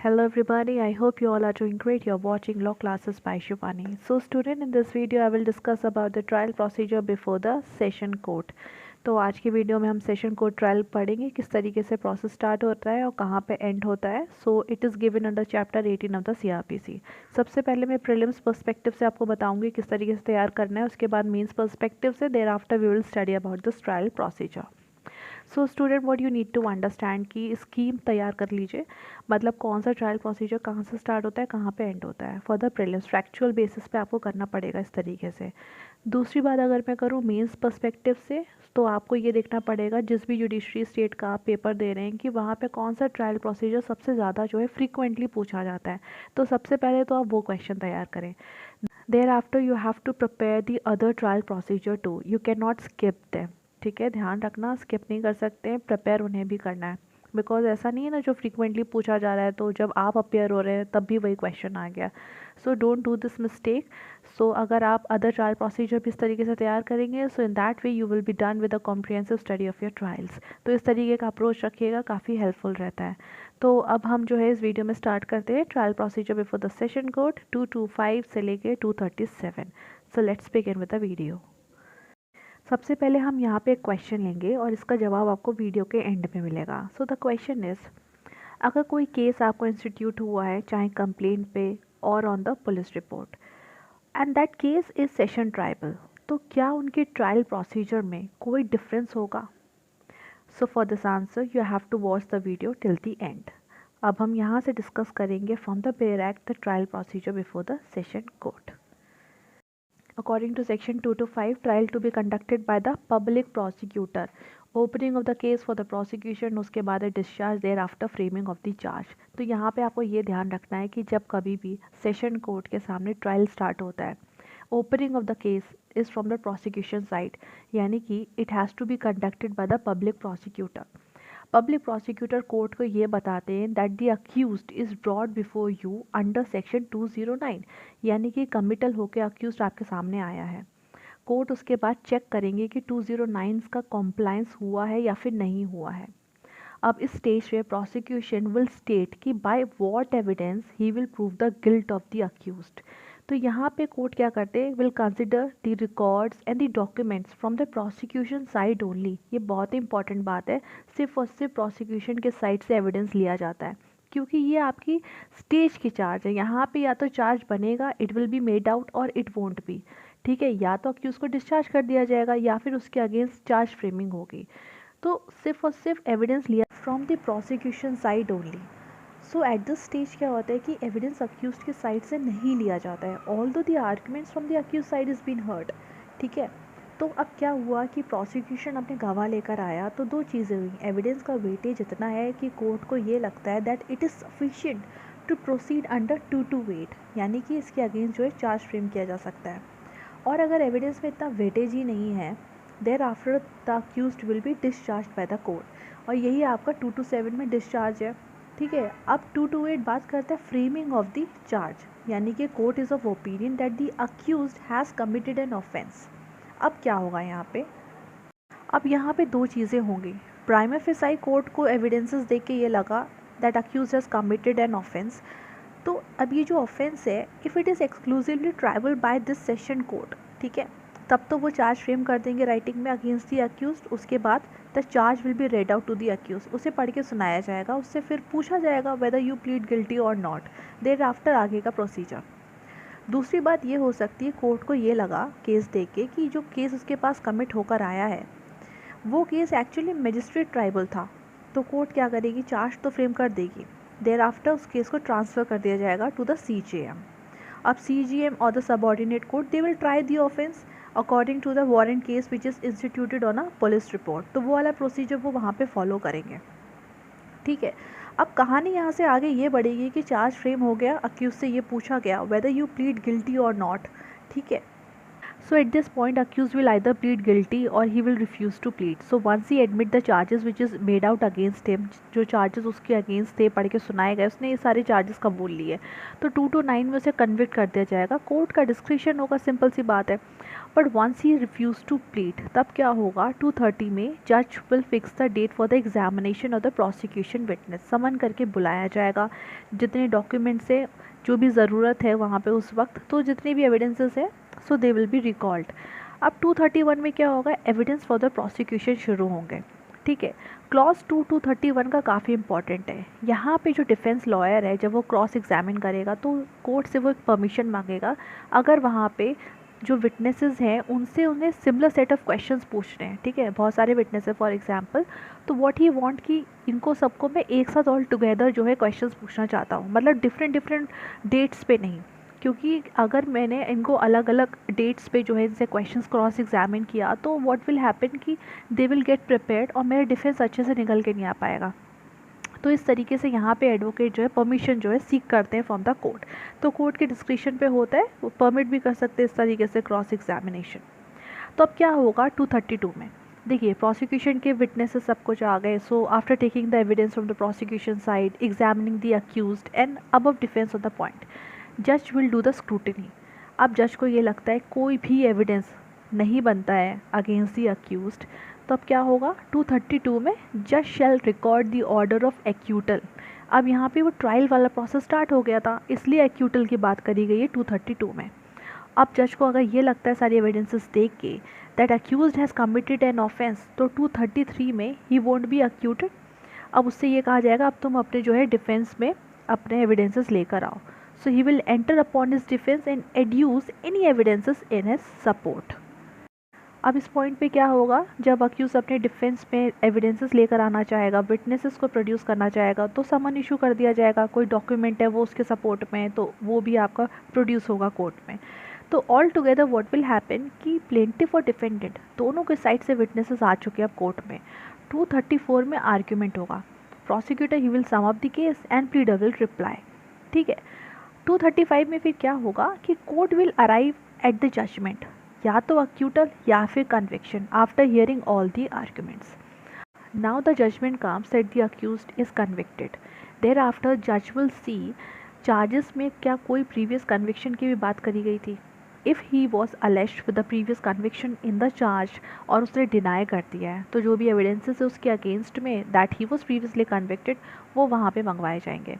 Hello everybody, I hope you all are doing great. You're watching Law Classes by Shivani. So student, in this video I will discuss about the trial procedure before the session court. तो आज की video में हम session court trial पढ़ेंगे किस तरीके से process start होता है और कहाँ पे एंड होता है. So it is given under chapter 18 of the CrPC. सबसे पहले मैं प्रीलिम्स पर्सपेक्टिव से आपको बताऊंगी किस तरीके से तैयार करना है. उसके बाद मेंस पर्सपेक्टिव से thereafter we will study about this trial procedure. So student, what you need to understand कि स्कीम तैयार कर लीजिए. मतलब कौन सा ट्रायल प्रोसीजर कहाँ से स्टार्ट होता है, कहाँ पे एंड होता है. For the prelims factual basis पे आपको करना पड़ेगा इस तरीके से. दूसरी बात अगर मैं करूँ मेंस पर्सपेक्टिव से, तो आपको ये देखना पड़ेगा जिस भी जुडिशरी स्टेट का आप पेपर दे रहे हैं कि वहाँ पे कौन सा ट्रायल प्रोसीजर सबसे ज़्यादा जो है फ्रीक्वेंटली पूछा जाता है. तो सबसे पहले तो आप वो क्वेश्चन तैयार करें. Thereafter you have to prepare the other trial procedure too. You cannot skip them. ठीक है, ध्यान रखना, स्किप नहीं कर सकते हैं, प्रिपेयर उन्हें भी करना है. बिकॉज ऐसा नहीं है ना जो फ्रीक्वेंटली पूछा जा रहा है तो जब आप अपेयर हो रहे हैं तब भी वही क्वेश्चन आ गया. So don't do this mistake. So अगर आप अदर ट्रायल प्रोसीजर भी इस तरीके से तैयार करेंगे, so in that way you will be done with a comprehensive study of your trials. तो इस तरीके का अप्रोच रखिएगा, काफ़ी हेल्पफुल रहता है. तो अब हम जो है इस वीडियो में स्टार्ट करते हैं trial procedure before the session court 225 से लेके 237. So let's begin with the video. सबसे पहले हम यहाँ पे एक क्वेश्चन लेंगे और इसका जवाब आपको वीडियो के एंड में मिलेगा. सो द क्वेश्चन इज़, अगर कोई केस आपको इंस्टीट्यूट हुआ है चाहे कंप्लेंट पे और on the police report and that case is session triable, तो क्या उनके ट्रायल प्रोसीजर में कोई डिफरेंस होगा? So for this answer you have to watch the video till the end. अब हम यहाँ से डिस्कस करेंगे from the bare act the trial procedure before the session court. According to section 225, trial to be conducted by the public prosecutor. Opening of the case for the prosecution, उसके बाद discharge thereafter framing of the charge. तो यहाँ पे आपको ये ध्यान रखना है कि जब कभी भी सेशन कोर्ट के सामने ट्रायल स्टार्ट होता है, opening of the case is from the prosecution side, यानी कि it has to be conducted by the public prosecutor. Public prosecutor court को ये बताते हैं that the accused is brought before you under section 209, यानी कि कमिटल होकर accused आपके सामने आया है. कोर्ट उसके बाद चेक करेंगे कि 209 का कॉम्प्लायंस हुआ है या फिर नहीं हुआ है. अब इस स्टेज पे प्रोसिक्यूशन विल स्टेट कि by what evidence he will prove the guilt of the accused. तो यहाँ पे कोर्ट क्या करते हैं, will consider the records and the documents from the prosecution side only. ये बहुत ही इंपॉर्टेंट बात है, सिर्फ और सिर्फ प्रोसिक्यूशन के साइड से एविडेंस लिया जाता है क्योंकि ये आपकी स्टेज की चार्ज है. यहाँ पे या तो चार्ज बनेगा, it will be made out, और इट वोंट बी. ठीक है, या तो अक्यूज को डिस्चार्ज कर दिया जाएगा या फिर उसके अगेंस्ट चार्ज फ्रेमिंग होगी. तो सिर्फ और सिर्फ एविडेंस लिया from the prosecution side only. So at this stage क्या होता है कि एविडेंस अक्यूज के साइड से नहीं लिया जाता है, although the arguments from the accused side is been heard. ठीक है, तो अब क्या हुआ कि प्रोसिक्यूशन अपने गवाह लेकर आया तो दो चीज़ें हुई. एविडेंस का वेटेज इतना है कि कोर्ट को ये लगता है that it is sufficient to proceed under 228, यानी कि इसके अगेंस्ट जो है चार्ज फ्रेम किया जा सकता है. और अगर एविडेंस में इतना वेटेज ही नहीं है, thereafter the accused will be discharge by the court. और यही आपका 227 में डिस्चार्ज है. ठीक है, अब 228 बात करते हैं फ्रेमिंग ऑफ द चार्ज, यानी कि court is of opinion that the accused has committed an offence. अब क्या होगा यहाँ पे, अब यहाँ पे दो चीज़ें होंगी. प्राइमा फेसाई कोर्ट को एविडेंसेस देख के ये लगा that accused has committed an offence. तो अब ये जो ऑफेंस है, if it is exclusively triable by this session court, ठीक है, तब तो वो चार्ज फ्रेम कर देंगे राइटिंग में अगेंस्ट दी अक्यूज. उसके बाद the charge will be read out to the accused, उसे पढ़ के सुनाया जाएगा, उससे फिर पूछा जाएगा वेदर यू प्लीड गिल्टी और नॉट. देर आफ्टर आगे का प्रोसीजर. दूसरी बात ये हो सकती है, कोर्ट को ये लगा केस देख के कि जो केस उसके पास कमिट होकर आया है वो केस एक्चुअली मजिस्ट्रेट ट्राइबल था. तो कोर्ट क्या करेगी, चार्ज तो फ्रेम कर देगी, देर आफ्टर उस केस को ट्रांसफ़र कर दिया जाएगा टू द CJM. अब CJM और the subordinate court they will try the offence according to the warrant case which is instituted on a police report. तो वो वाला प्रोसीजर वो वहाँ पे फॉलो करेंगे. ठीक है, अब कहानी यहाँ से आगे ये बढ़ेगी कि चार्ज फ्रेम हो गया, अक्यूज से ये पूछा गया वेदर यू प्लीड गिल्टी और नॉट. ठीक है, So at this point, accused will either plead guilty or he will refuse to plead. So once he admit the charges which is made out against him, जो charges उसके against थे पढ़ के सुनाए गए, उसने ये सारे charges कबूल लिए, तो 2 to 9 में उसे convict कर दिया जाएगा. कोर्ट का डिस्क्रिप्शन होगा, सिंपल सी बात है. But once he refuses to plead, तब क्या होगा, 2:30 में जज will fix the date for the examination of the prosecution witness. Summon करके बुलाया जाएगा, जितने डॉक्यूमेंट्स है, जो भी ज़रूरत है वहाँ पे उस वक्त, तो जितने भी एविडेंसेस है, सो दे विल बी रिकॉल्ड. अब 2:31 में क्या होगा, एविडेंस फॉर द प्रोसिक्यूशन शुरू होंगे. ठीक है, क्लॉज 2:31 का काफ़ी इंपॉर्टेंट है. यहाँ पे जो डिफेंस लॉयर है, जब वो क्रॉस एग्जामिन करेगा तो कोर्ट से वो एक परमिशन मांगेगा, अगर वहाँ पे जो विटनेसेस हैं उनसे उन्हें सिमिलर सेट ऑफ क्वेश्चंस पूछने हैं. ठीक है, बहुत सारे विटनेस है फॉर एग्जांपल, तो व्हाट ही वांट कि इनको सबको मैं एक साथ ऑल टुगेदर जो है क्वेश्चंस पूछना चाहता हूँ, मतलब डिफरेंट डिफरेंट डेट्स पे नहीं, क्योंकि अगर मैंने इनको अलग अलग डेट्स पे जो है इनसे क्वेश्चंस क्रॉस एग्जामिन किया तो व्हाट विल हैपन कि दे विल गेट प्रिपेयर्ड और मेरा डिफेंस अच्छे से निकल के नहीं आ पाएगा. तो इस तरीके से यहाँ पे एडवोकेट जो है परमिशन जो है सीख करते हैं फ्रॉम द कोर्ट. तो कोर्ट के डिस्क्रिप्शन पे होता है, वो परमिट भी कर सकते हैं इस तरीके से क्रॉस एग्जामिनेशन. तो अब क्या होगा 2:32 में, देखिए प्रोसिक्यूशन के विटनेसेस सब कुछ आ गए. So after taking the evidence from the prosecution side, examining the accused and above defence of the point, जज विल डू द स्क्रूटिनी. अब जज को ये लगता है कोई भी एविडेंस नहीं बनता है अगेंस्ट द अक्यूज्ड, तो अब क्या होगा 2:32 में, जज shall record the order of acquittal. अब यहाँ पे वो ट्रायल वाला प्रोसेस स्टार्ट हो गया था, इसलिए एक्यूटल की बात करी गई है 2:32 में. अब जज को अगर ये लगता है सारी एविडेंसेस देख के that accused has committed an offence, तो 2:33 में ही वोंट बी एक्यूटेड. अब उससे ये कहा जाएगा अब तुम अपने जो है डिफेंस में अपने एविडेंसेस लेकर आओ. So he will enter upon his defence and adduce any evidences in his support. अब इस पॉइंट पे क्या होगा, जब अक्यूज अपने डिफेंस में एविडेंसेस लेकर आना चाहेगा, विटनेसेस को प्रोड्यूस करना चाहेगा, तो समन इशू कर दिया जाएगा. कोई डॉक्यूमेंट है वो उसके सपोर्ट में है तो वो भी आपका प्रोड्यूस होगा कोर्ट में. तो all together what will happen कि प्लेंटिफ और डिफेंडेंट दोनों के साइड से विटनेसेस आ चुके हैं अब कोर्ट में. 2:34 में आर्ग्यूमेंट होगा. Prosecutor he will sum up the case and pleader will reply. ठीक है, 2:35 में फिर क्या होगा कि court will arrive at the judgment, या तो अक्यूटल या फिर conviction after hearing all the arguments. Now the judgment comes that the accused is convicted. Thereafter जज विल सी चार्जेस में क्या कोई प्रीवियस कन्विक्शन की भी बात करी गई थी. If he was alleged with the previous conviction in the charge और उसने डिनाई कर दिया है, तो जो भी एविडेंसेस है उसके अगेंस्ट में that he was previously convicted, वो वहाँ पे मंगवाए जाएंगे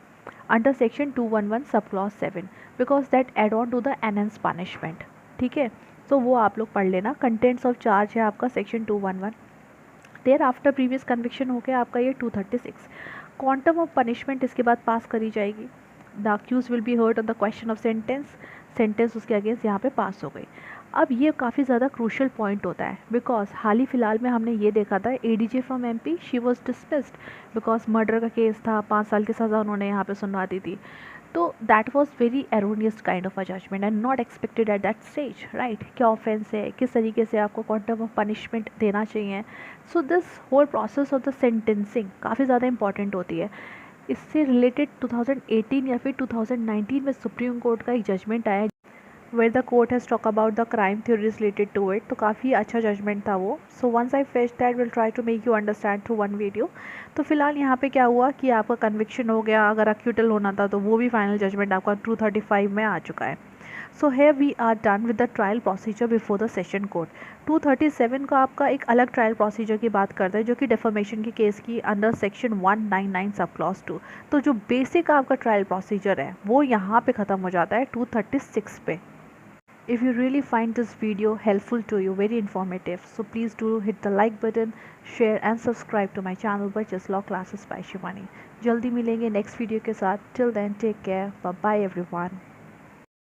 under section 211 sub clause 7, because that add on to the enhance punishment. ठीक है, तो वो आप लोग पढ़ लेना. कंटेंट्स ऑफ चार्ज है आपका section 211. Thereafter previous conviction हो गया आपका ये 236. क्वांटम ऑफ पनिशमेंट इसके बाद पास करी जाएगी. The accused will be heard on the question of sentence उसके अगेंस्ट यहाँ पे पास हो गई. अब ये काफ़ी ज़्यादा क्रूशल पॉइंट होता है, बिकॉज हाल ही फ़िलहाल में हमने ये देखा था ADJ from MP, she was dismissed because murder का केस था, 5 साल की सज़ा उन्होंने यहाँ पे सुनवा दी थी. तो that was very erroneous kind of a judgment and not expected at that stage. Right, क्या ऑफेंस है, किस तरीके से आपको क्वांटम ऑफ पनिशमेंट देना चाहिए. So this whole process of the sentencing काफ़ी ज़्यादा इंपॉर्टेंट होती है. इससे रिलेटेड 2018 या फिर 2019 में सुप्रीम कोर्ट का एक जजमेंट आया where the court has talked about the crime theories related to it. तो काफ़ी अच्छा जजमेंट था वो. So once I fetch that, we'll try to make you understand through one video. तो फिलहाल यहाँ पे क्या हुआ कि आपका कन्विक्शन हो गया, अगर अक्यूटल होना था तो वो भी फाइनल जजमेंट आपका 235 में आ चुका है. सो here we are done with the trial procedure before the session court. 237 का आपका एक अलग ट्रायल प्रोसीजर की बात करता है, जो कि डेफर्मेशन के केस की अंडर सेक्शन 199 सब क्लॉज 2. तो जो बेसिक आपका ट्रायल प्रोसीजर है वो यहाँ पे ख़त्म हो जाता है 236 पे. If you really find this video helpful to you, very informative, so please do hit the like button, share and subscribe to my channel Burch's Law Classes by Shivani. जल्दी मिलेंगे नेक्स्ट वीडियो के साथ. Till then, take care. Bye bye everyone.